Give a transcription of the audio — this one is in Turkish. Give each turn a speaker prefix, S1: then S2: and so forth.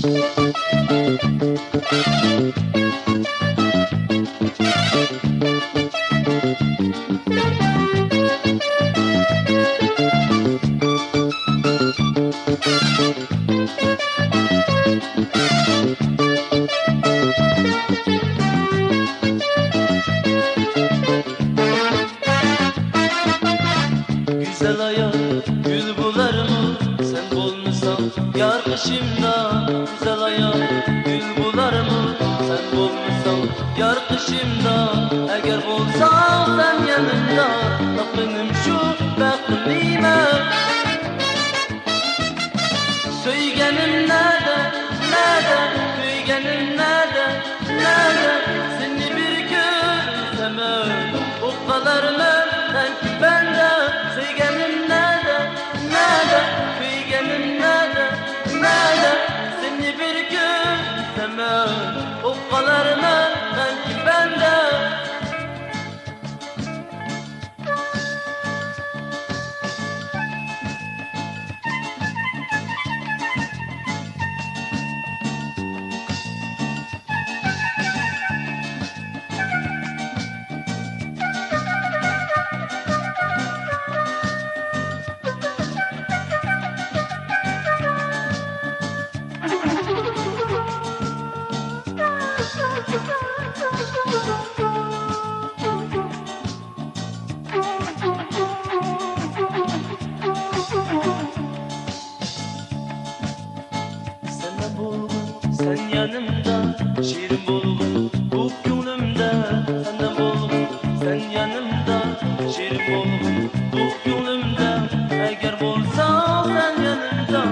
S1: Güzel aya gül bular mı? Sen bulmuşsan yar kışımda. Güzel aya gül bular mı? Sen bulmuşsan yar kışımda. Eğer bulsan sen yanımda, tapınım şu beklime. Söygenim nerede, nerede? Söygenim nerede, nerede? Seni bir görsem o kadar menden ki bende. Söygenim nerede, nerede? Söygenim nerede, nerede? Seni bir görsem o kadar menden ki bende. Senden bulgun, sen yanımda, şiirin bulgun, bu gönlümde. Senden bulgun, sen yanımda, şiirin bulgun, bu gönlümde. Eğer bulsan sen yanımda,